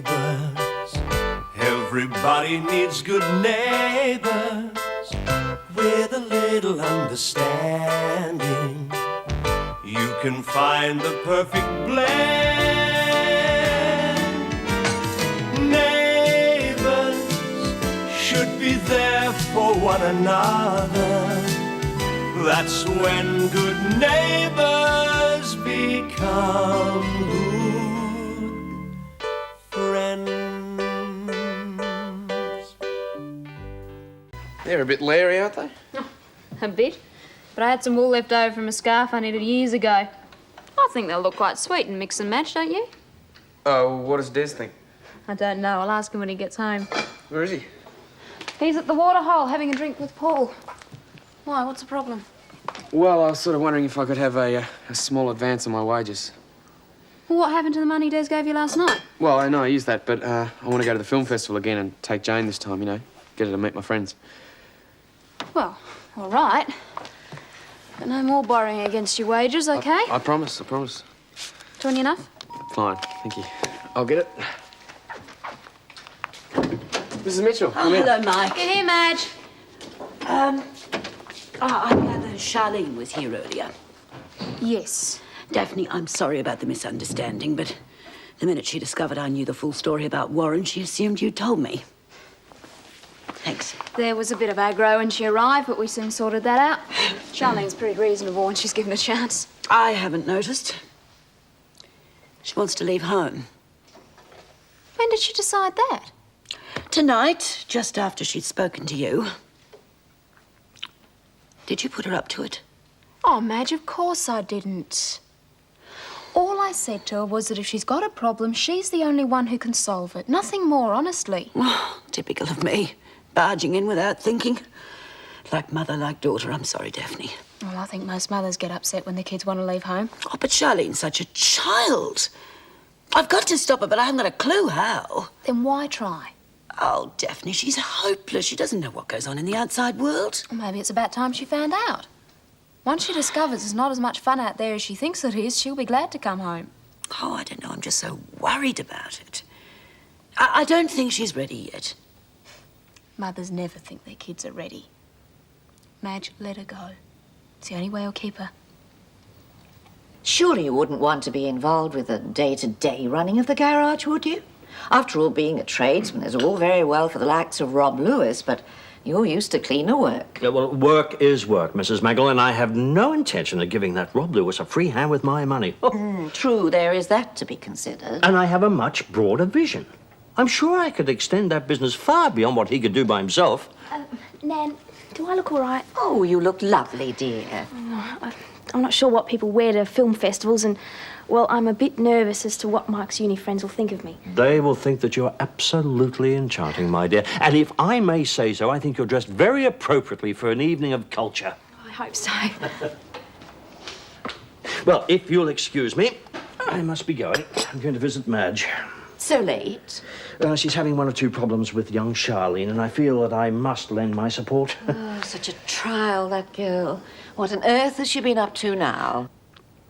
neighbours. Everybody needs good neighbours with a little understanding. You can find the perfect blend. Neighbours should be there for one another. That's when good neighbours become good friends. They're a bit leery, aren't they? Oh, a bit. But I had some wool left over from a scarf I needed years ago. I think they'll look quite sweet and mix and match, don't you? Oh, what does Des think? I don't know. I'll ask him when he gets home. Where is he? He's at the waterhole having a drink with Paul. Why, what's the problem? Well, I was sort of wondering if I could have a small advance on my wages. Well, what happened to the money Des gave you last night? Well, I know I used that, but I want to go to the film festival again and take Jane this time, you know. Get her to meet my friends. Well, all right. But no more borrowing against your wages, OK? I promise, I promise. 20 enough? Fine, thank you. I'll get it. Mrs. Mitchell. Oh, hello, Mike. Get here, Madge. I gather Charlene was here earlier. Yes. Daphne, I'm sorry about the misunderstanding, but the minute she discovered I knew the full story about Warren, she assumed you'd told me. Thanks. There was a bit of aggro when she arrived, but we soon sorted that out. Charlene's pretty reasonable when she's given a chance. I haven't noticed. She wants to leave home. When did she decide that? Tonight, just after she'd spoken to you. Did you put her up to it? Oh, Madge, of course I didn't. All I said to her was that if she's got a problem, she's the only one who can solve it. Nothing more, honestly. Oh, typical of me. Barging in without thinking. Like mother, like daughter. I'm sorry, Daphne. Well, I think most mothers get upset when their kids want to leave home. Oh, but Charlene's such a child. I've got to stop her, but I haven't got a clue how. Then why try? Oh, Daphne, she's hopeless. She doesn't know what goes on in the outside world. Well, maybe it's about time she found out. Once she discovers there's not as much fun out there as she thinks it is, she'll be glad to come home. Oh, I don't know. I'm just so worried about it. I don't think she's ready yet. Mothers never think their kids are ready. Madge, let her go. It's the only way I'll keep her. Surely you wouldn't want to be involved with the day-to-day running of the garage, would you? After all, being a tradesman is all very well for the likes of Rob Lewis, but you're used to cleaner work. Yeah, well, work is work, Mrs. Maggle, and I have no intention of giving that Rob Lewis a free hand with my money. True, there is that to be considered. And I have a much broader vision. I'm sure I could extend that business far beyond what he could do by himself. Nan, do I look all right? Oh, you look lovely, dear. I'm not sure what people wear to film festivals and, well, I'm a bit nervous as to what Mike's uni friends will think of me. They will think that you're absolutely enchanting, my dear. And if I may say so, I think you're dressed very appropriately for an evening of culture. I hope so. Well, if you'll excuse me, I must be going. I'm going to visit Madge. So late? She's having one or two problems with young Charlene, and I feel that I must lend my support. Oh, such a trial, that girl. What on earth has she been up to now?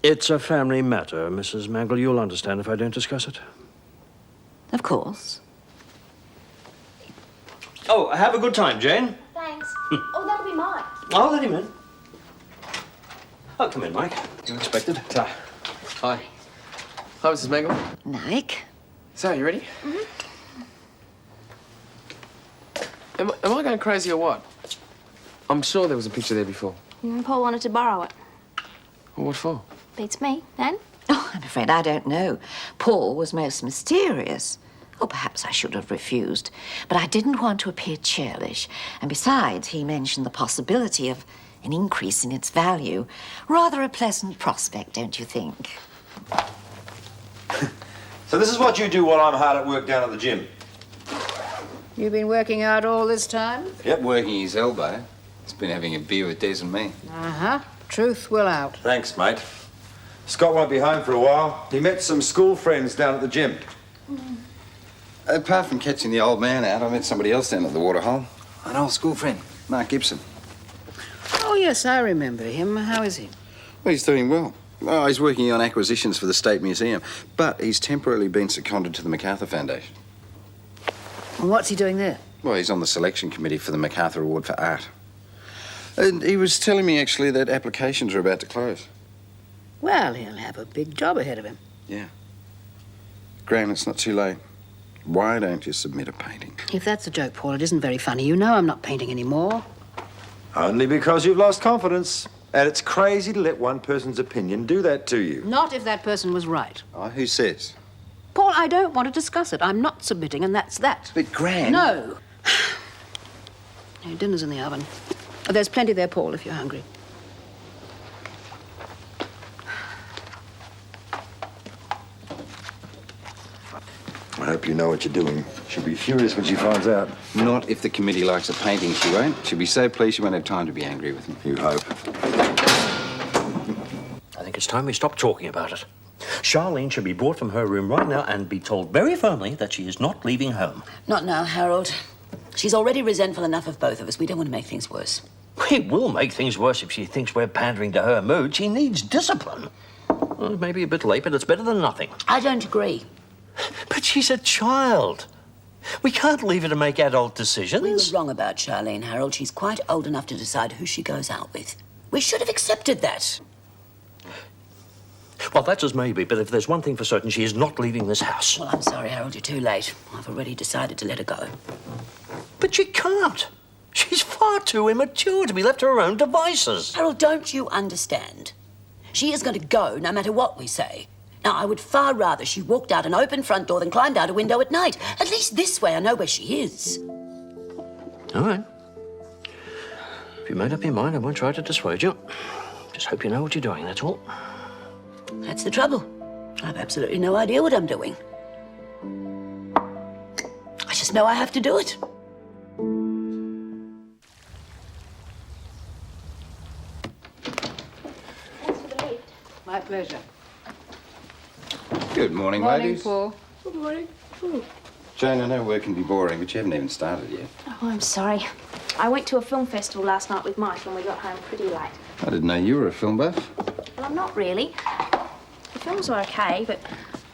It's a family matter, Mrs. Maggle. You'll understand if I don't discuss it. Of course. Oh, have a good time, Jane. Thanks. Oh, that'll be Mike. I'll let him in. Oh, come in, Mike. You expected? Hi. Hi, Mrs. Maggle. Mike? So, you ready? Am I going crazy or what? I'm sure there was a picture there before. Paul wanted to borrow it. Well, what for? Beats me. Nan? Oh, I'm afraid I don't know. Paul was most mysterious. Or perhaps I should have refused. But I didn't want to appear churlish. And besides, he mentioned the possibility of an increase in its value. Rather a pleasant prospect, don't you think? So this is what you do while I'm hard at work down at the gym? You've been working out all this time? Yep, working his elbow. He's been having a beer with Des and me. Uh-huh. Truth will out. Thanks, mate. Scott won't be home for a while. He met some school friends down at the gym. Apart from catching the old man out, I met somebody else down at the waterhole. An old school friend, Mark Gibson. Oh, yes, I remember him. How is he? Well, he's doing well. Oh, he's working on acquisitions for the State Museum, but he's temporarily been seconded to the MacArthur Foundation. And what's he doing there? Well, he's on the selection committee for the MacArthur Award for Art. And he was telling me, actually, that applications are about to close. Well, he'll have a big job ahead of him. Yeah. Gran, it's not too late. Why don't you submit a painting? If that's a joke, Paul, it isn't very funny. You know I'm not painting anymore. Only because you've lost confidence. And it's crazy to let one person's opinion do that to you. Not if that person was right. Oh, who says? Paul, I don't want to discuss it. I'm not submitting, and that's that. But Gran... No. Your dinner's in the oven. Oh, there's plenty there, Paul, if you're hungry. I hope you know what you're doing. She'll be furious when she finds out. Not if the committee likes a painting, she won't. She'll be so pleased she won't have time to be angry with me. You hope. I think it's time we stopped talking about it. Charlene should be brought from her room right now and be told very firmly that she is not leaving home. Not now, Harold. She's already resentful enough of both of us. We don't want to make things worse. It will make things worse if she thinks we're pandering to her mood. She needs discipline. Well, maybe a bit late, but it's better than nothing. I don't agree. But she's a child. We can't leave her to make adult decisions. We were wrong about Charlene, Harold. She's quite old enough to decide who she goes out with. We should have accepted that. Well, that's as maybe, but if there's one thing for certain, she is not leaving this house. Well, I'm sorry, Harold. You're too late. I've already decided to let her go. But she can't. She's far too immature to be left to her own devices. Harold, don't you understand? She is going to go no matter what we say. Now, I would far rather she walked out an open front door than climbed out a window at night. At least this way I know where she is. All right. If you made up your mind, I won't try to dissuade you. Just hope you know what you're doing, that's all. That's the trouble. I've absolutely no idea what I'm doing. I just know I have to do it. My pleasure. Good morning, Morning, ladies. Paul. Good morning. Ooh. Jane, I know work can be boring, but you haven't even started yet. Oh, I'm sorry. I went to a film festival last night with Mike and we got home pretty late. I didn't know you were a film buff. Well, I'm not really. The films were okay, but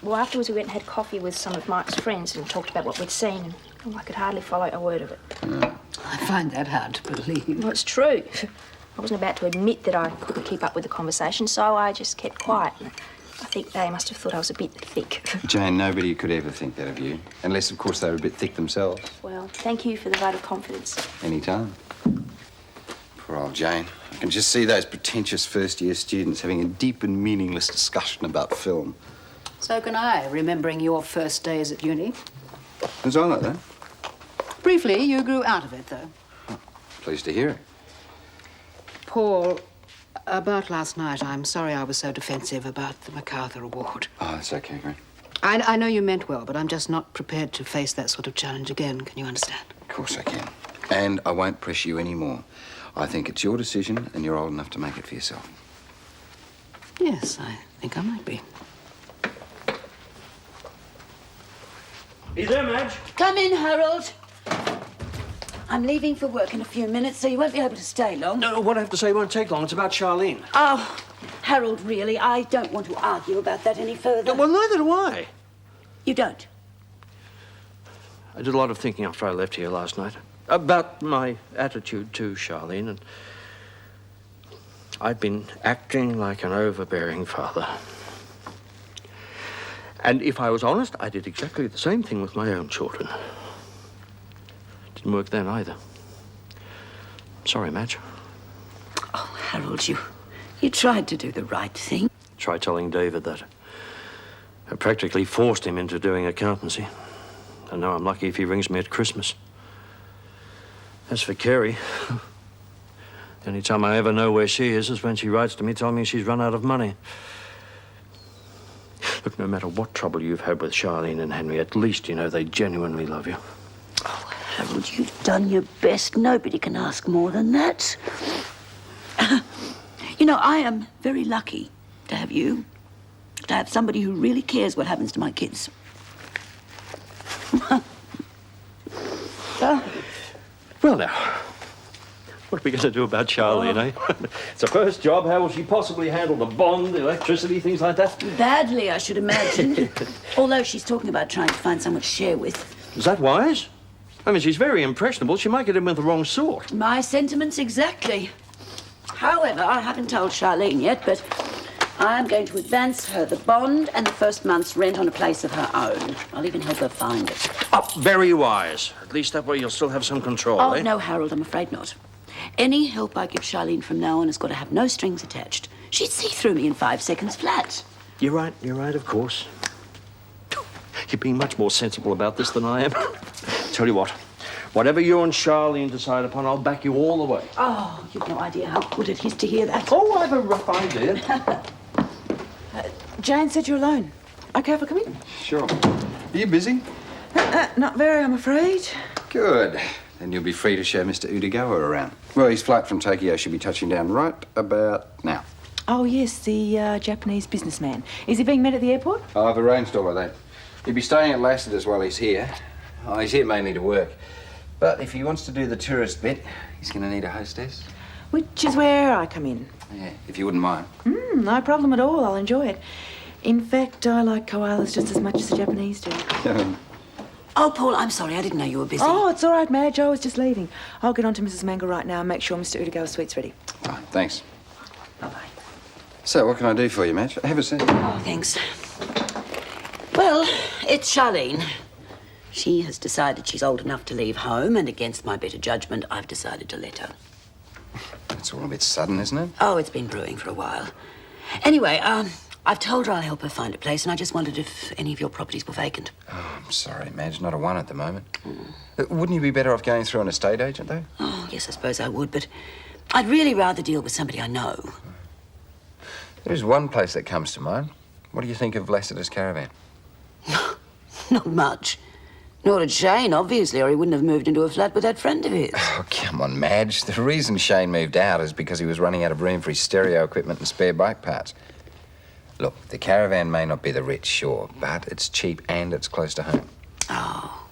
well, afterwards we went and had coffee with some of Mike's friends and talked about what we'd seen, and oh, I could hardly follow a word of it. I find that hard to believe. Well, it's true. I wasn't about to admit that I couldn't keep up with the conversation, so I just kept quiet. I think they must have thought I was a bit thick. Jane, nobody could ever think that of you. Unless, of course, they were a bit thick themselves. Well, thank you for the vote of confidence. Anytime. Poor old Jane. I can just see those pretentious first-year students having a deep and meaningless discussion about film. So can I, remembering your first days at uni. It was all like that. Briefly, you grew out of it, though. Pleased to hear it. Paul, about last night, I'm sorry I was so defensive about the MacArthur Award. Oh, that's okay, Grant. I know you meant well, but I'm just not prepared to face that sort of challenge again. Can you understand? Of course I can. And I won't press you anymore. I think it's your decision, and you're old enough to make it for yourself. Yes, I think I might be. Are you there, Madge? Come in, Harold. I'm leaving for work in a few minutes, so you won't be able to stay long. No, what I have to say won't take long. It's about Charlene. Oh, Harold, really, I don't want to argue about that any further. Well, neither do I. You don't? I did a lot of thinking after I left here last night about my attitude to Charlene, and I'd been acting like an overbearing father. And if I was honest, I did exactly the same thing with my own children. Didn't work then either. Sorry, Madge. Oh, Harold, you tried to do the right thing. Try telling David that. I practically forced him into doing accountancy. And now I'm lucky if he rings me at Christmas. As for Kerry, the only time I ever know where she is when she writes to me telling me she's run out of money. Look, no matter what trouble you've had with Charlene and Henry, at least you know they genuinely love you. Oh, Harold, you've done your best. Nobody can ask more than that. You know, I am very lucky to have you, to have somebody who really cares what happens to my kids. Well, now, What are we going to do about Charlene, eh? It's her first job. How will she possibly handle the bond, the electricity, things like that? Badly, I should imagine. Although she's talking about trying to find someone to share with. Is that wise? I mean, she's very impressionable. She might get in with the wrong sort. My sentiments exactly. However, I haven't told Charlene yet, but I'm going to advance her the bond and the first month's rent on a place of her own. I'll even help her find it. Oh, very wise. At least that way you'll still have some control, Oh, eh? no, Harold, I'm afraid not. Any help I give Charlene from now on has got to have no strings attached. She'd see through me in 5 seconds flat. You're right, of course. You're being much more sensible about this than I am. Tell you what, whatever you and Charlene decide upon, I'll back you all the way. Oh, you've no idea how good it is to hear that. Oh, I've a rough idea. Jane said you're alone. Okay if I come in? Sure. Are you busy? Not very, I'm afraid. Good. Then you'll be free to show Mr. Udigawa around. Well, his flight from Tokyo should be touching down right about now. Oh, yes, the Japanese businessman. Is he being met at the airport? I've arranged all of that. He'll be staying at Lassiter's while he's here. Oh, he's here mainly to work. But if he wants to do the tourist bit, he's going to need a hostess. Which is where I come in. Yeah, if you wouldn't mind. No problem at all. I'll enjoy it. In fact, I like koalas just as much as the Japanese do. Oh, Paul, I'm sorry. I didn't know you were busy. Oh, it's all right, Madge. I was just leaving. I'll get on to Mrs. Mangle right now and make sure Mr. Udigawa's suite's ready. Right, thanks. Bye-bye. So, what can I do for you, Madge? Have a seat. Oh, thanks. Well, it's Charlene. She has decided she's old enough to leave home, and against my better judgment, I've decided to let her. It's all a bit sudden, isn't it? Oh, it's been brewing for a while. Anyway, I've told her I'll help her find a place, and I just wondered if any of your properties were vacant. Oh, I'm sorry, Madge. Not a one at the moment. Wouldn't you be better off going through an estate agent, though? Oh, yes, I suppose I would, but I'd really rather deal with somebody I know. There's one place that comes to mind. What do you think of Lassiter's caravan? Not much. Nor did Shane, obviously, or he wouldn't have moved into a flat with that friend of his. Oh, come on, Madge. The reason Shane moved out is because he was running out of room for his stereo equipment and spare bike parts. Look, the caravan may not be the rich, sure, but it's cheap and it's close to home. Oh.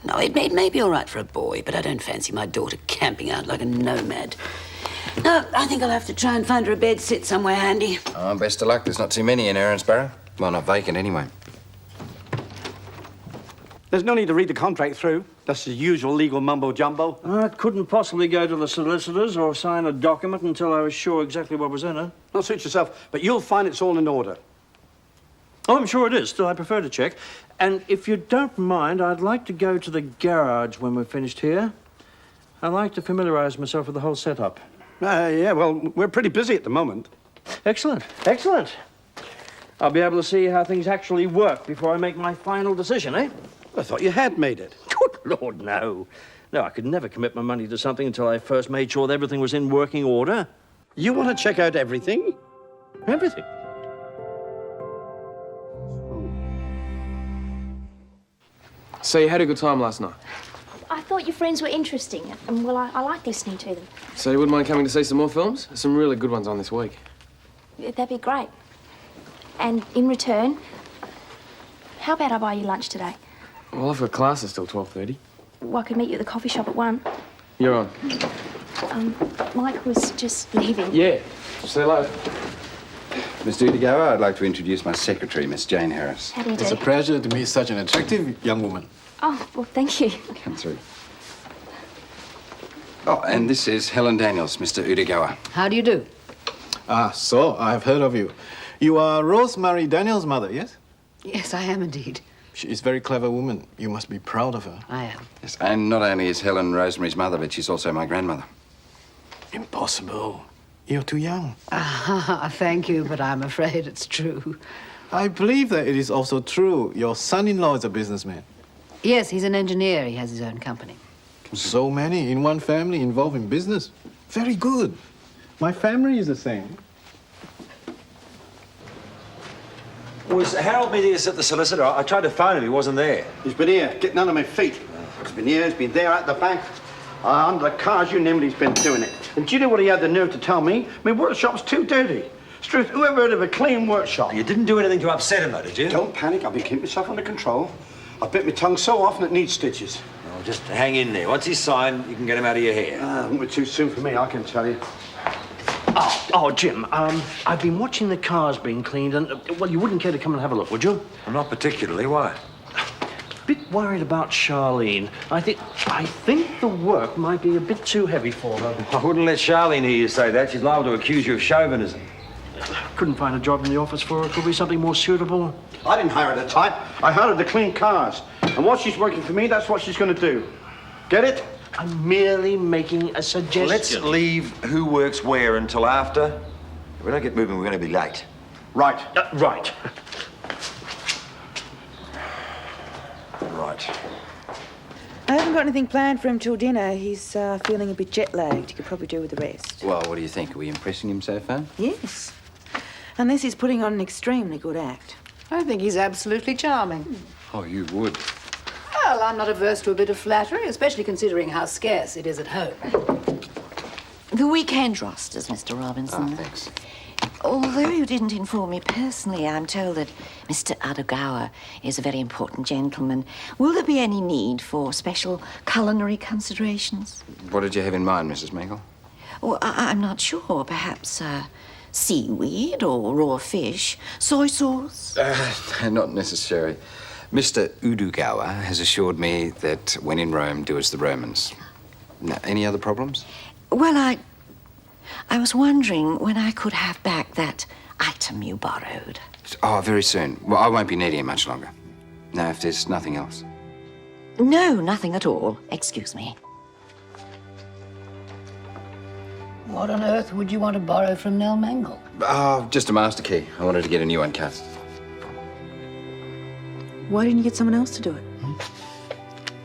No, it may be all right for a boy, but I don't fancy my daughter camping out like a nomad. No, I think I'll have to try and find her a bed sit somewhere handy. Oh, best of luck. There's not too many in Erinsborough. Well, not vacant anyway. There's no need to read the contract through. That's the usual legal mumbo-jumbo. I couldn't possibly go to the solicitors or sign a document until I was sure exactly what was in it. Don't suit yourself, but you'll find it's all in order. Oh, I'm sure it is. Still, I prefer to check. And if you don't mind, I'd like to go to the garage when we're finished here. I'd like to familiarise myself with the whole setup. Yeah, well, we're pretty busy at the moment. Excellent, excellent. I'll be able to see how things actually work before I make my final decision, eh? I thought you had made it. Good Lord, no. No, I could never commit my money to something until I first made sure that everything was in working order. You want to check out everything? Everything. So you had a good time last night? I thought your friends were interesting, and, well, I like listening to them. So you wouldn't mind coming to see some more films? There's some really good ones on this week. That'd be great. And in return, how about I buy you lunch today? Well, I've got classes till 12:30. Well, I could meet you at the coffee shop at 1. You're on. Mike was just leaving. Yeah. See you later. Mr. Udigawa, I'd like to introduce my secretary, Miss Jane Harris. How do you do? It's a pleasure to meet such an attractive young woman. Oh, well, thank you. Come through. Oh, and this is Helen Daniels, Mr. Udigawa. How do you do? Ah, so I've heard of you. You are Rosemary Daniels' mother, yes? Yes, I am indeed. She is a very clever woman. You must be proud of her. I am. Yes, and not only is Helen Rosemary's mother, but she's also my grandmother. Impossible. You're too young. Ah, thank you, but I'm afraid it's true. I believe that it is also true. Your son-in-law is a businessman. Yes, he's an engineer. He has his own company. So many in one family involved in business. Very good. My family is the same. Was Harold meeting us at the solicitor? I tried to phone him. He wasn't there. He's been here, getting under my feet. He's been here, he's been there, at the bank. Under the cars, you name it, he's been doing it. And do you know what he had the nerve to tell me? My workshop's too dirty. It's truth, whoever heard of a clean workshop? You didn't do anything to upset him, though, did you? Don't panic, I've been keeping myself under control. I bit my tongue so often it needs stitches. Oh, just hang in there. Once he's signed, you can get him out of your hair. It won't be too soon for me, I can tell you. Oh, Jim, I've been watching the cars being cleaned, and, well, you wouldn't care to come and have a look, would you? I'm not particularly. Why? Bit worried about Charlene. I think the work might be a bit too heavy for her. I wouldn't let Charlene hear you say that. She's liable to accuse you of chauvinism. Couldn't find a job in the office for her. Could be something more suitable. I didn't hire her to type. I hired her to clean cars. And while she's working for me, that's what she's going to do. Get it? I'm merely making a suggestion. Let's leave who works where until after. If we don't get moving, we're going to be late. Right. Right. Right. I haven't got anything planned for him till dinner. He's feeling a bit jet-lagged. He could probably do with the rest. Well, what do you think? Are we impressing him so far? Yes. Unless he's putting on an extremely good act. I think he's absolutely charming. Oh, you would. Well, I'm not averse to a bit of flattery, especially considering how scarce it is at home. The weekend rosters, Mr. Robinson. Oh, thanks. Although you didn't inform me personally, I'm told that Mr. Adogawa is a very important gentleman. Will there be any need for special culinary considerations? What did you have in mind, Mrs. Mangle? Well, I'm not sure. Perhaps seaweed or raw fish, soy sauce? Not necessary. Mr. Udugawa has assured me that when in Rome, do as the Romans. Now, any other problems? Well, I was wondering when I could have back that item you borrowed. Oh, very soon. Well, I won't be needing it much longer. Now, if there's nothing else. No, nothing at all. Excuse me. What on earth would you want to borrow from Nell Mangle? Oh, just a master key. I wanted to get a new one cut. Why didn't you get someone else to do it?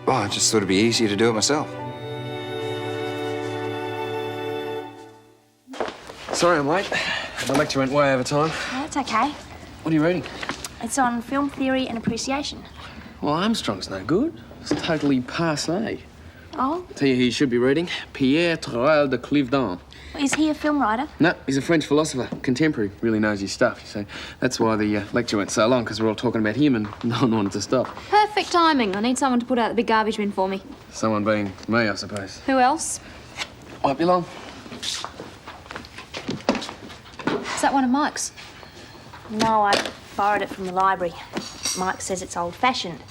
Well, I just thought it'd be easier to do it myself. Sorry I'm late. The lecture went way over time. That's okay. What are you reading? It's on film theory and appreciation. Well, Armstrong's no good. It's totally passé. Oh? Tell you who you should be reading. Pierre Torel de Clivedon. Is he a film writer? No, he's a French philosopher, contemporary. Really knows his stuff, you see. That's why the lecture went so long, because we're all talking about him and no one wanted to stop. Perfect timing. I need someone to put out the big garbage bin for me. Someone being me, I suppose. Who else? Won't be long. Is that one of Mike's? No, I borrowed it from the library. Mike says it's old-fashioned.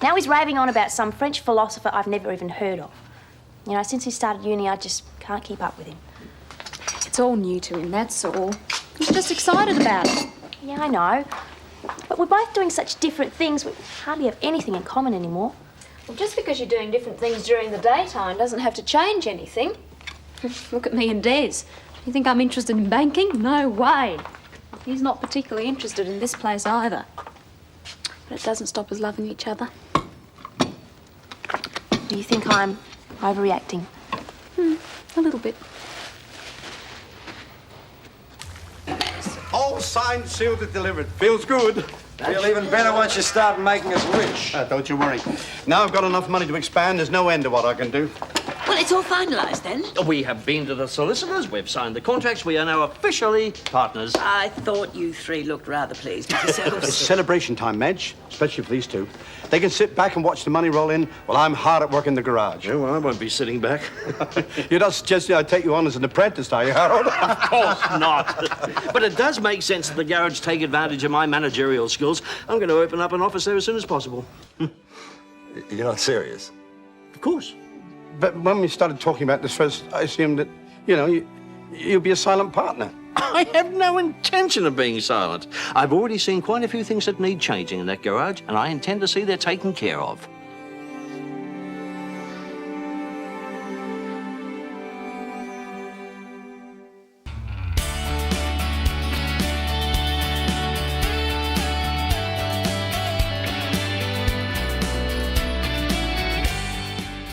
Now he's raving on about some French philosopher I've never even heard of. You know, since he started uni, I just can't keep up with him. It's all new to him, that's all. He's just excited about it. Yeah, I know. But we're both doing such different things, we hardly have anything in common anymore. Well, just because you're doing different things during the daytime doesn't have to change anything. Look at me and Des. You think I'm interested in banking? No way. He's not particularly interested in this place either. But it doesn't stop us loving each other. Do you think I'm overreacting? A little bit. All signed, sealed, and delivered. Feels good. Feel even better once you start making us rich. Don't you worry. Now I've got enough money to expand, there's no end to what I can do. Well, it's all finalised then. We have been to the solicitors, we've signed the contracts, we are now officially partners. I thought you three looked rather pleased with It's yourselves. celebration time, Madge, especially for these two. They can sit back and watch the money roll in while I'm hard at work in the garage. Yeah, well, I won't be sitting back. You're not suggesting I take you on as an apprentice, are you, Harold? Of course not. But it does make sense that the garage take advantage of my managerial skills. I'm going to open up an office there as soon as possible. You're not serious? Of course. But when we started talking about this first, I assumed that, you'd be a silent partner. I have no intention of being silent. I've already seen quite a few things that need changing in that garage, and I intend to see they're taken care of.